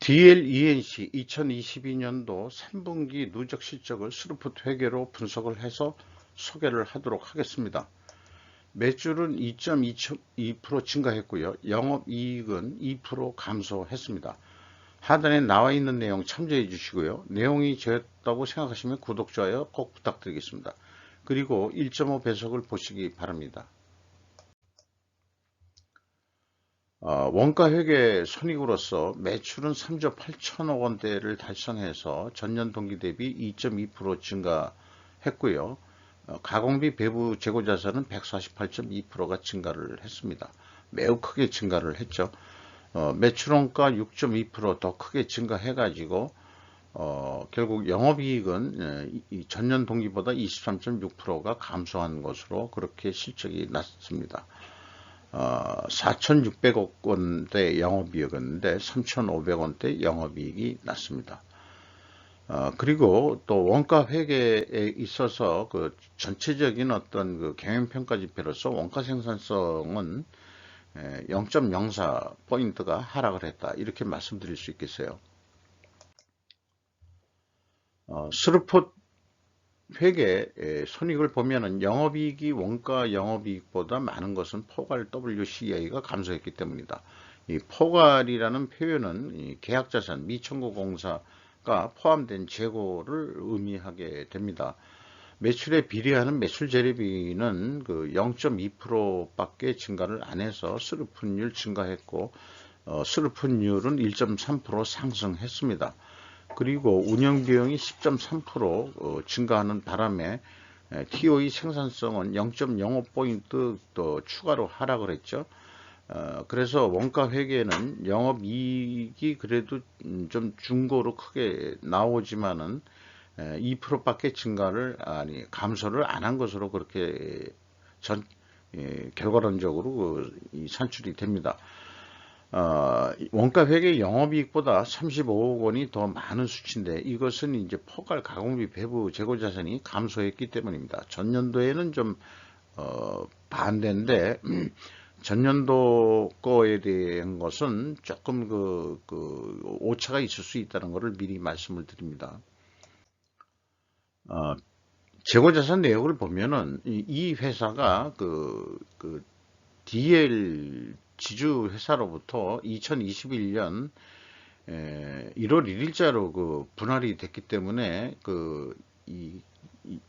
DLENC 2022년도 3분기 누적 실적을 스루풋 회계로 분석을 해서 소개를 하도록 하겠습니다. 매출은 2.2% 증가했고요. 영업이익은 2% 감소했습니다. 하단에 나와 있는 내용 참조해 주시고요. 내용이 재밌다고 생각하시면 구독, 좋아요 꼭 부탁드리겠습니다. 그리고 1.5배속을 보시기 바랍니다. 원가회계 손익으로서 매출은 3조 8천억 원대를 달성해서 전년 동기 대비 2.2% 증가했고요. 가공비 배부 재고자산은 148.2%가 증가를 했습니다. 매우 크게 증가를 했죠. 매출원가 6.2%더 크게 증가해가지고 결국 영업이익은 전년 동기보다 23.6%가 감소한 것으로 그렇게 실적이 났습니다. 4,600억 원대 영업이익인데 3,500원대 영업이익이 났습니다. 그리고 또 원가 회계에 있어서 그 전체적인 어떤 그 경영평가 지표로서 원가 생산성은 0.04포인트가 하락을 했다. 이렇게 말씀드릴 수 있겠어요. 스루풋 회계 손익을 보면은 영업이익이 원가 영업이익보다 많은 것은 포괄 WCA가 감소했기 때문이다. 이 포괄이라는 표현은 이 계약자산 미청구공사가 포함된 재고를 의미하게 됩니다. 매출에 비례하는 매출 재료비는 그 0.2%밖에 증가를 안 해서 스루풋율 증가했고 스루풋율은 1.3% 상승했습니다. 그리고 운영비용이 10.3% 증가하는 바람에 TOE 생산성은 0.05포인트 또 추가로 하락을 했죠. 그래서 원가 회계는 영업이익이 그래도 좀 중고로 크게 나오지만은 2%밖에 감소를 안 한 것으로 그렇게 결과론적으로 산출이 됩니다. 원가 회계 영업이익보다 35억 원이 더 많은 수치인데 이것은 이제 포괄 가공비 배부 재고 자산이 감소했기 때문입니다. 전년도에는 좀 반대인데 전년도 거에 대한 것은 조금 오차가 있을 수 있다는 것을 미리 말씀을 드립니다. 재고자산 내역을 보면은 이 회사가 DL 지주 회사로부터 2021년 1월 1일자로 그 분할이 됐기 때문에 이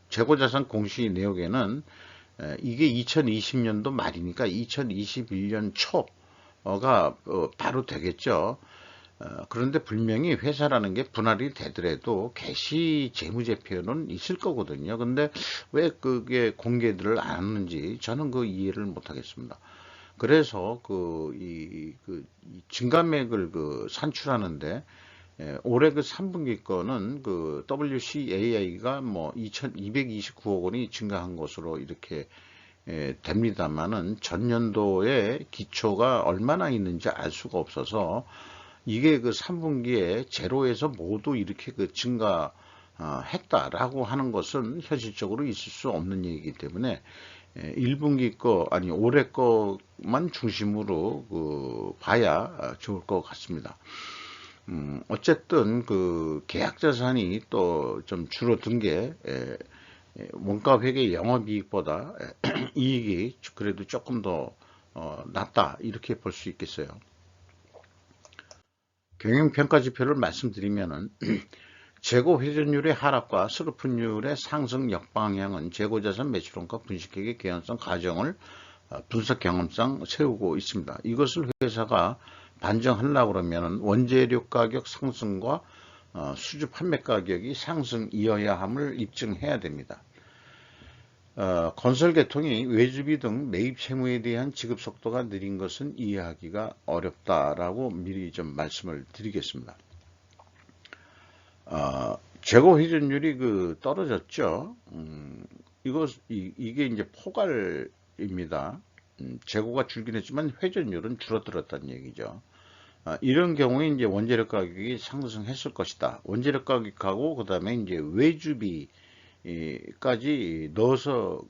재고자산 공시 내역에는 이게 2020년도 말이니까 2021년 초가 바로 되겠죠. 그런데 분명히 회사라는 게 분할이 되더라도 개시 재무제표는 있을 거거든요. 근데 왜 그게 공개를 안 하는지 저는 그 이해를 못 하겠습니다. 그래서 이 증감액을 산출하는데 올해 그 3분기 거는 그 WCAI가 뭐 2,229억 원이 증가한 것으로 이렇게 됩니다만은 전년도에 기초가 얼마나 있는지 알 수가 없어서 이게 그 3분기에 제로에서 모두 이렇게 증가 했다라고 하는 것은 현실적으로 있을 수 없는 얘기이기 때문에 1분기 거 아니 올해 거만 중심으로 봐야 좋을 것 같습니다. 어쨌든 그 계약 자산이 또 좀 줄어든 게 원가 회계 영업이익보다 이익이 그래도 조금 더 낮다 이렇게 볼 수 있겠어요. 경영평가 지표를 말씀드리면은 재고 회전율의 하락과 스루풋율의 상승 역방향은 재고자산 매출원가 분식회계 개연성 과정을 분석 경험상 세우고 있습니다. 이것을 회사가 반정하려고 그러면 원재료 가격 상승과 수주 판매 가격이 상승이어야 함을 입증해야 됩니다. 건설 계통이 외주비 등 매입 채무에 대한 지급 속도가 느린 것은 이해하기가 어렵다라고 미리 좀 말씀을 드리겠습니다. 재고 회전율이 떨어졌죠. 이게 이제 포괄입니다. 재고가 줄긴 했지만 회전율은 줄어들었다는 얘기죠. 이런 경우에 이제 원재료 가격이 상승했을 것이다. 원재료 가격하고 그 다음에 이제 외주비까지 넣어서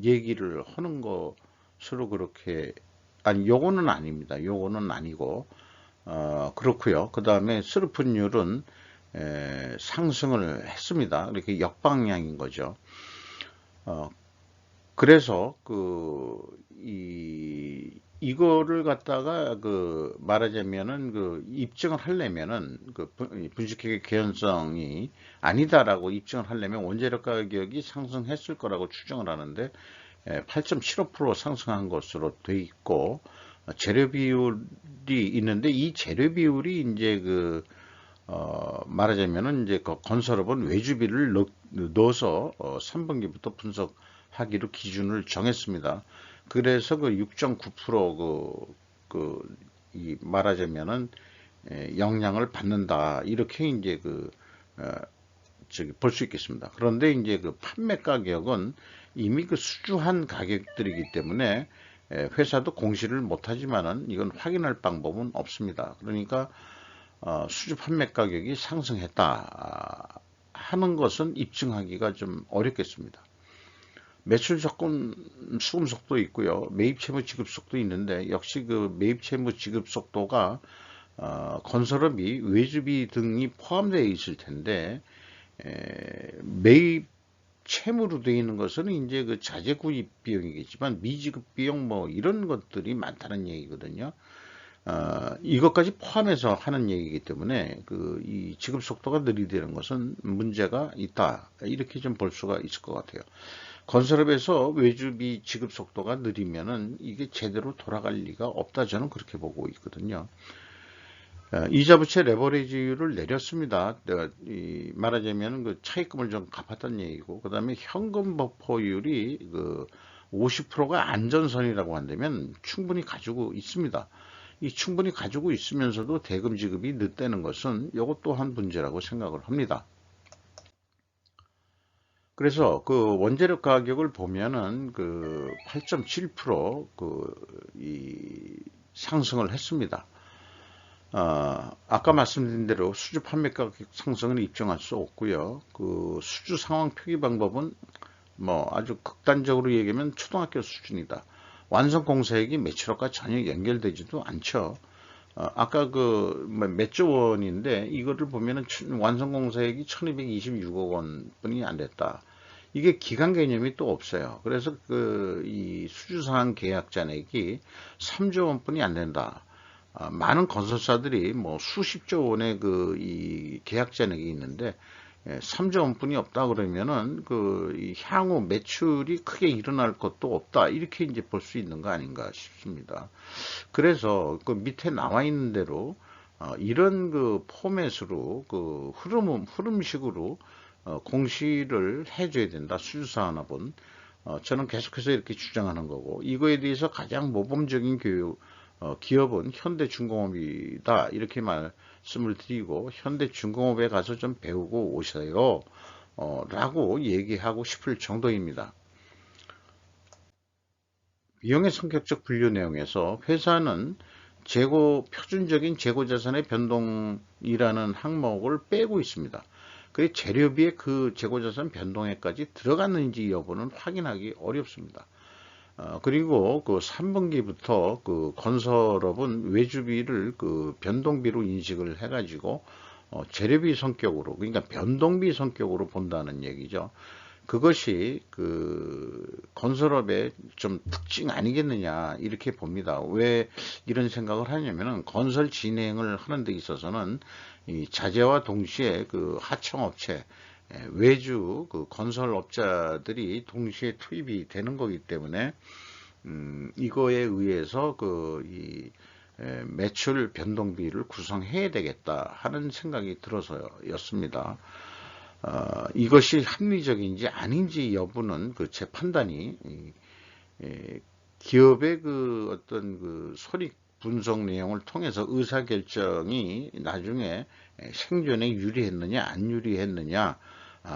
얘기를 하는 것으로 그렇게 요거는 아닙니다. 요거는 아니고 그렇고요. 그 다음에 스루풋율은 상승을 했습니다. 이렇게 역방향인 거죠. 그래서 이거를 갖다가 말하자면은 입증을 하려면은 분식회계 개연성이 아니다라고 입증을 하려면 원재료 가격이 상승했을 거라고 추정을 하는데 8.75% 상승한 것으로 돼 있고, 재료 비율이 있는데 이 재료 비율이 이제 말하자면은 이제 건설업은 외주비를 넣어서 3분기부터 분석하기로 기준을 정했습니다. 그래서 6.9% 말하자면은 영향을 받는다, 이렇게 이제 볼 수 있겠습니다. 그런데 이제 판매 가격은 이미 수주한 가격들이기 때문에 회사도 공시를 못하지만은 이건 확인할 방법은 없습니다. 그러니까 수주 판매 가격이 상승했다 하는 것은 입증하기가 좀 어렵겠습니다. 매출 적금 수금 속도 있고요. 매입 채무 지급 속도 있는데, 역시 매입 채무 지급 속도가 건설업이 외주비 등이 포함되어 있을 텐데, 매입 채무로 되어 있는 것은 이제 자재 구입 비용이겠지만 미지급 비용 뭐 이런 것들이 많다는 얘기거든요. 이것까지 포함해서 하는 얘기이기 때문에 이 지급 속도가 느리다는 것은 문제가 있다, 이렇게 좀 볼 수가 있을 것 같아요. 건설업에서 외주비 지급 속도가 느리면은 이게 제대로 돌아갈 리가 없다, 저는 그렇게 보고 있거든요. 이자부채 레버리지율을 내렸습니다. 말하자면 차입금을 좀 갚았다는 얘기고, 그 다음에 현금 버퍼율이 50%가 안전선이라고 한다면 충분히 가지고 있습니다. 이 충분히 가지고 있으면서도 대금 지급이 늦다는 것은 이것 또한 문제라고 생각을 합니다. 그래서 원재료 가격을 보면은 8.7% 상승을 했습니다. 아까 말씀드린 대로 수주 판매 가격 상승은 입증할 수 없고요. 수주 상황 표기 방법은 뭐 아주 극단적으로 얘기하면 초등학교 수준이다. 완성 공사액이 매출업과 전혀 연결되지도 않죠. 아까 몇 조 원인데 이거를 보면은 완성 공사액이 1226억 원 뿐이 안 됐다. 이게 기간 개념이 또 없어요. 그래서 이 수주상한 계약 잔액이 3조 원뿐이 안 된다. 많은 건설사들이 뭐 수십조 원의 이 계약 잔액이 있는데 3조 원뿐이 없다 그러면은 이 향후 매출이 크게 일어날 것도 없다, 이렇게 이제 볼 수 있는 거 아닌가 싶습니다. 그래서 밑에 나와 있는 대로 이런 포맷으로 흐름식으로 공시를 해줘야 된다, 수주사업은. 저는 계속해서 이렇게 주장하는 거고, 이거에 대해서 가장 모범적인 기업은 현대중공업이다, 이렇게 말씀을 드리고, 현대중공업에 가서 좀 배우고 오세요 라고 얘기하고 싶을 정도입니다. 비용의 성격적 분류 내용에서 회사는 표준적인 재고자산의 변동이라는 항목을 빼고 있습니다. 그 재료비에 재고자산 변동액까지 들어갔는지 여부는 확인하기 어렵습니다. 그리고 3분기부터 건설업은 외주비를 변동비로 인식을 해가지고 재료비 성격으로, 그러니까 변동비 성격으로 본다는 얘기죠. 그것이 건설업의 좀 특징 아니겠느냐, 이렇게 봅니다. 왜 이런 생각을 하냐면은 건설 진행을 하는 데 있어서는 이 자재와 동시에 하청업체, 외주 건설업자들이 동시에 투입이 되는 거기 때문에 이거에 의해서 이 매출 변동비를 구성해야 되겠다 하는 생각이 들어서였습니다. 이것이 합리적인지 아닌지 여부는 제 판단이 기업의 어떤 손익 분석 내용을 통해서 의사결정이 나중에 생존에 유리했느냐 안 유리했느냐,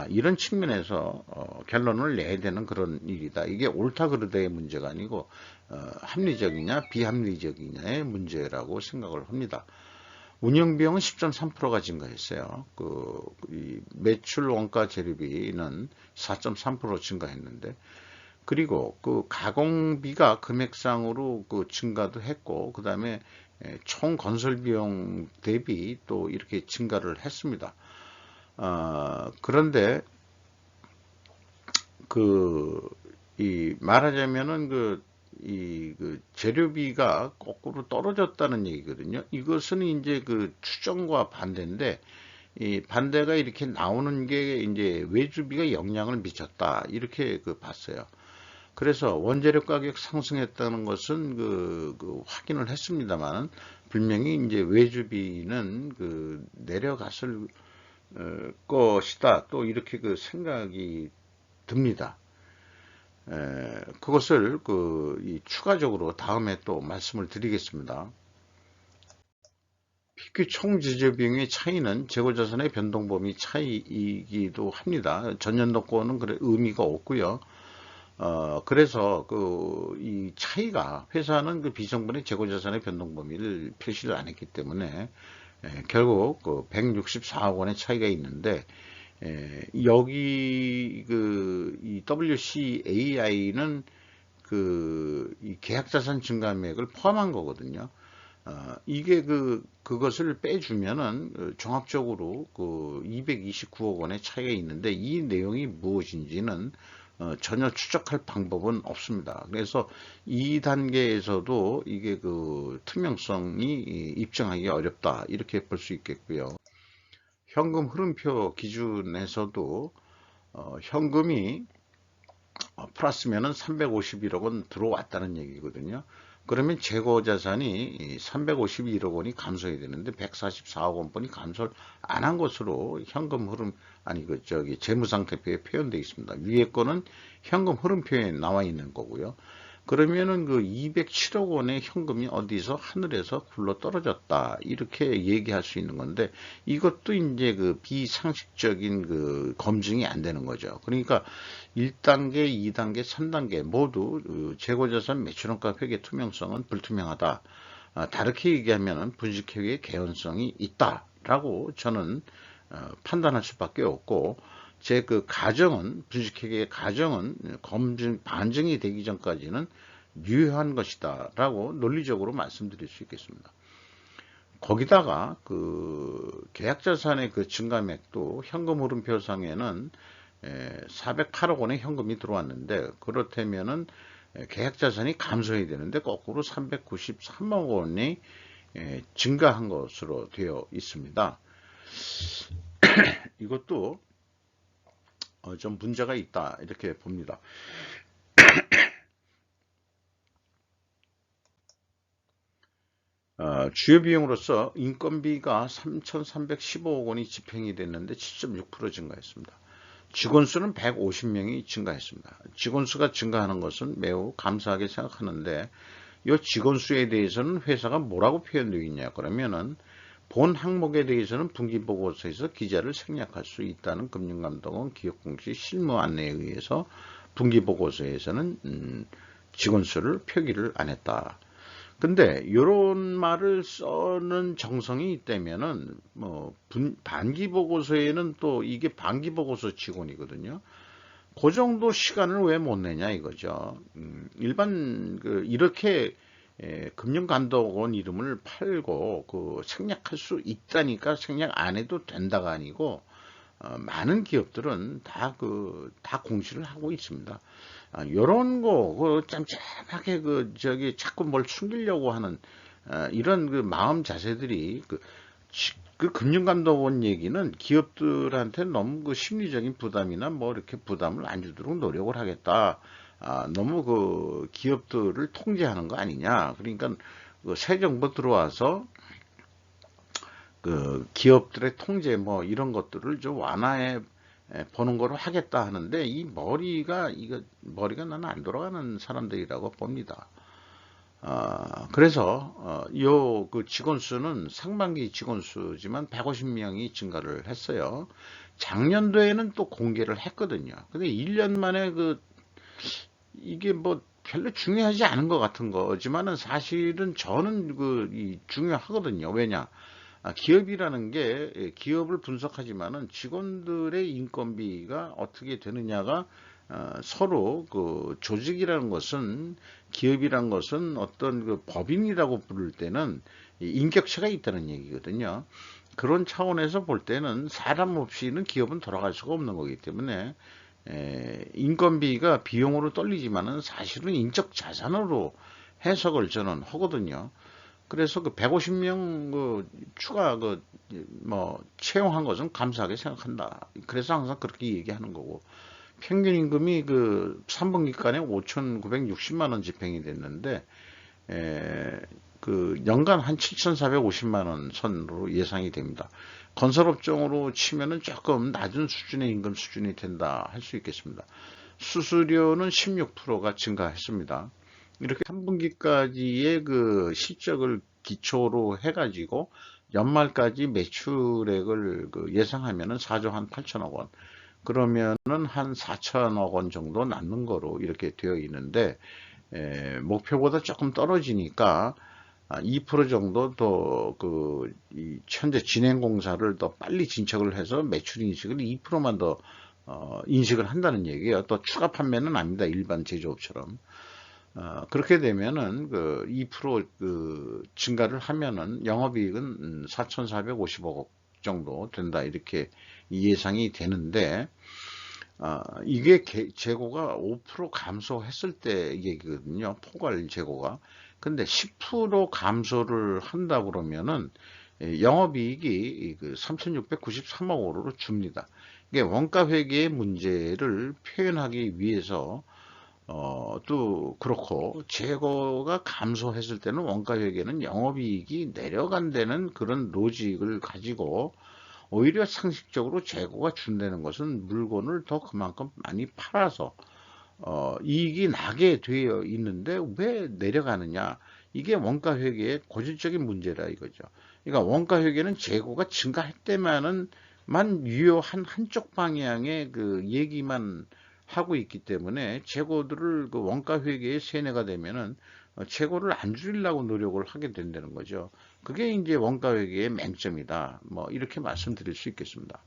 이런 측면에서 결론을 내야 되는 그런 일이다. 이게 옳다 그르다의 문제가 아니고 합리적이냐 비합리적이냐의 문제라고 생각을 합니다. 운영비용은 10.3%가 증가했어요. 이 매출 원가 재료비는 4.3% 증가했는데, 그리고 그 가공비가 금액상으로 그 증가도 했고, 그 다음에 총 건설 비용 대비 또 이렇게 증가를 했습니다. 그런데 말하자면은 그 재료비가 거꾸로 떨어졌다는 얘기거든요. 이것은 이제 그 추정과 반대인데, 이 반대가 이렇게 나오는 게 이제 외주비가 영향을 미쳤다, 이렇게 봤어요. 그래서 원재료 가격 상승했다는 것은 확인을 했습니다만, 분명히 이제 외주비는 내려갔을 것이다, 또 이렇게 생각이 듭니다. 그것을 추가적으로 다음에 또 말씀을 드리겠습니다. PQ 총 지출 비용의 차이는 재고자산의 변동 범위 차이이기도 합니다. 전년도 거는 그래 의미가 없고요. 그래서 이 차이가, 회사는 비성분의 재고자산의 변동 범위를 표시를 안 했기 때문에 결국 164억 원의 차이가 있는데, 여기 이 WCAI는 이 계약자산 증가액을 포함한 거거든요. 이게 그것을 빼주면은 종합적으로 229억 원의 차이가 있는데, 이 내용이 무엇인지는 전혀 추적할 방법은 없습니다. 그래서 이 단계에서도 이게 투명성이 입증하기 어렵다, 이렇게 볼 수 있겠고요. 현금 흐름표 기준에서도 현금이 플러스면은 351억 원 들어왔다는 얘기거든요. 그러면 재고자산이 351억 원이 감소해야 되는데 144억 원뿐이 감소를 안 한 것으로 현금 흐름, 재무상태표에 표현되어 있습니다. 위에 거는 현금 흐름표에 나와 있는 거고요. 그러면은 207억 원의 현금이 어디서 하늘에서 굴러 떨어졌다, 이렇게 얘기할 수 있는 건데, 이것도 이제 비상식적인 검증이 안 되는 거죠. 그러니까 1단계, 2단계, 3단계 모두 재고자산 매출원가 회계 투명성은 불투명하다. 다르게 얘기하면은 분식회계의 개연성이 있다라고 저는 판단할 수밖에 없고, 제 가정은, 분식회계의 가정은 반증이 되기 전까지는 유효한 것이다 라고 논리적으로 말씀드릴 수 있겠습니다. 거기다가 계약자산의 증가액도 현금 흐름표상에는 408억 원의 현금이 들어왔는데, 그렇다면은 계약자산이 감소해야 되는데 거꾸로 393억 원이 증가한 것으로 되어 있습니다. 이것도 좀 문제가 있다, 이렇게 봅니다. 주요 비용으로서 인건비가 3,315억 원이 집행이 됐는데 7.6% 증가했습니다. 직원수는 150명이 증가했습니다. 직원수가 증가하는 것은 매우 감사하게 생각하는데, 이 직원수에 대해서는 회사가 뭐라고 표현되어 있냐 그러면은, 본 항목에 대해서는 분기보고서에서 기자를 생략할 수 있다는 금융감독원 기업공시 실무 안내에 의해서 분기보고서에서는 직원수를 표기를 안 했다. 근데 이런 말을 써는 정성이 있다면은 반기보고서에는 또 이게 반기보고서 직원이거든요. 그 정도 시간을 왜 못 내냐 이거죠. 일반 이렇게 금융감독원 이름을 팔고 생략할 수 있다니까 생략 안 해도 된다가 아니고, 많은 기업들은 다 공시를 하고 있습니다. 요런 거, 짬짬하게 자꾸 뭘 숨기려고 하는, 이런 마음 자세들이, 금융감독원 얘기는 기업들한테 너무 심리적인 부담이나 이렇게 부담을 안 주도록 노력을 하겠다. 너무 기업들을 통제하는 거 아니냐. 그러니까 새 정부 들어와서 기업들의 통제 이런 것들을 좀 완화해 보는 거로 하겠다 하는데, 이 머리가 나는 안 돌아가는 사람들이라고 봅니다. 그래서 직원 수는 상반기 직원 수지만 150명이 증가를 했어요. 작년도에는 또 공개를 했거든요. 근데 1년 만에 이게 별로 중요하지 않은 것 같은 거지만은 사실은 저는 중요하거든요. 왜냐? 기업이라는 게 기업을 분석하지만은 직원들의 인건비가 어떻게 되느냐가 서로 그 조직이라는 것은, 기업이라는 것은 어떤 그 법인이라고 부를 때는 인격체가 있다는 얘기거든요. 그런 차원에서 볼 때는 사람 없이는 기업은 돌아갈 수가 없는 거기 때문에 인건비가 비용으로 떨리지만은 사실은 인적 자산으로 해석을 저는 하거든요. 그래서 그 150명 그 추가 뭐 채용한 것은 감사하게 생각한다. 그래서 항상 그렇게 얘기하는 거고, 평균 임금이 그 3분기간에 5,960만 원 집행이 됐는데 그 연간 한 7,450만 원 선으로 예상이 됩니다. 건설업종으로 치면은 조금 낮은 수준의 임금 수준이 된다 할 수 있겠습니다. 수수료는 16%가 증가했습니다. 이렇게 3분기까지의 그 실적을 기초로 해가지고 연말까지 매출액을 그 예상하면은 4조 한 8천억 원. 그러면은 한 4천억 원 정도 남는 거로 이렇게 되어 있는데, 목표보다 조금 떨어지니까 2% 정도 더 현재 진행 공사를 더 빨리 진척을 해서 매출 인식을 2%만 더 인식을 한다는 얘기예요. 또 추가 판매는 아닙니다. 일반 제조업처럼. 그렇게 되면은 그 2% 증가를 하면은 영업이익은 4,450억 정도 된다, 이렇게 예상이 되는데, 이게 재고가 5% 감소했을 때 얘기거든요. 포괄 재고가. 근데 10% 감소를 한다 그러면은 영업이익이 3,693억 원으로 줍니다. 이게 원가 회계의 문제를 표현하기 위해서 또 그렇고, 재고가 감소했을 때는 원가 회계는 영업이익이 내려간다는 그런 로직을 가지고, 오히려 상식적으로 재고가 준다는 것은 물건을 더 그만큼 많이 팔아서 이익이 나게 되어 있는데 왜 내려가느냐, 이게 원가 회계의 고질적인 문제라 이거죠. 그러니까 원가 회계는 재고가 증가할 때만은 유효한 한쪽 방향의 그 얘기만 하고 있기 때문에, 재고들을 그 원가 회계에 세뇌가 되면은 재고를 안 줄이려고 노력을 하게 된다는 거죠. 그게 이제 원가 회계의 맹점이다, 뭐 이렇게 말씀드릴 수 있겠습니다.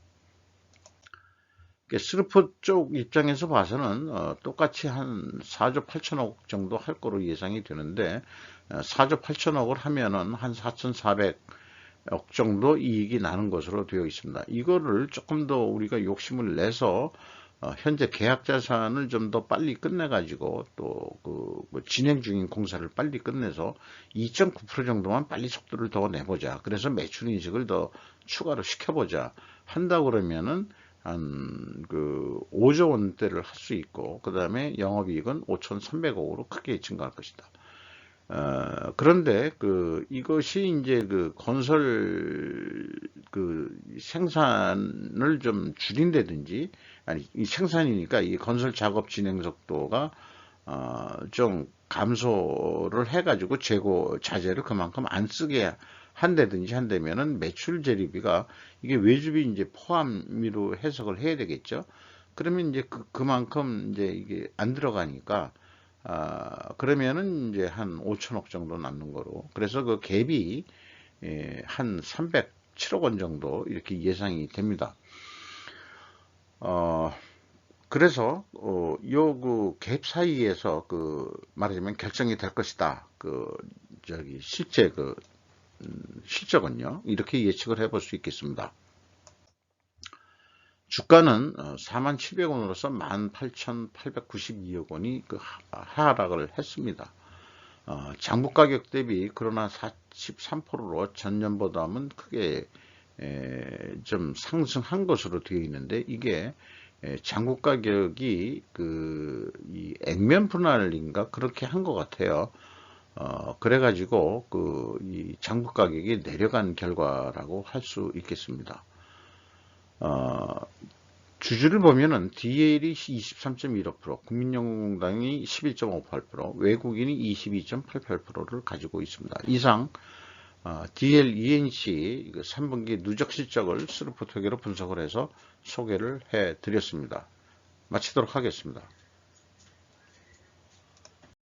스르포 쪽 입장에서 봐서는 똑같이 한 4조 8천억 정도 할 거로 예상이 되는데, 4조 8천억을 하면은 한 4,400억 정도 이익이 나는 것으로 되어 있습니다. 이거를 조금 더 우리가 욕심을 내서 현재 계약 자산을 좀 더 빨리 끝내 가지고, 또 진행 중인 공사를 빨리 끝내서 2.9% 정도만 빨리 속도를 더 내보자, 그래서 매출 인식을 더 추가로 시켜보자 한다 그러면은 한 5조 원대를 할 수 있고, 그 다음에 영업이익은 5,300억으로 크게 증가할 것이다. 그런데 이것이 이제 건설 생산을 좀 줄인다든지, 아니 이 생산이니까 이 건설 작업 진행 속도가 좀 감소를 해가지고 재고 자재를 그만큼 안 쓰게 한다든지 한다면은 매출 재료비가, 이게 외주비 이제 포함으로 해석을 해야 되겠죠. 그러면 이제 그만큼 이제 이게 안 들어가니까, 그러면은 이제 한 5천억 정도 남는 거로. 그래서 그 갭이 한 307억 원 정도 이렇게 예상이 됩니다. 그래서 요 갭 사이에서 말하자면 결정이 될 것이다. 실제 실적은요, 이렇게 예측을 해볼 수 있겠습니다. 주가는 47,000원으로서 18,892억 원이 하락을 했습니다. 장부 가격 대비 그러나 43%로 전년보다는 크게 좀 상승한 것으로 되어 있는데, 이게 장부 가격이 이 액면 분할인가 그렇게 한 것 같아요. 그래가지고 이 장부 가격이 내려간 결과라고 할 수 있겠습니다. 주주를 보면은 DL이 23.15%, 국민연금공단이 11.58%, 외국인이 22.88%를 가지고 있습니다. 이상 DL ENC 3분기 누적 실적을 스루포트회계로 분석을 해서 소개를 해 드렸습니다. 마치도록 하겠습니다.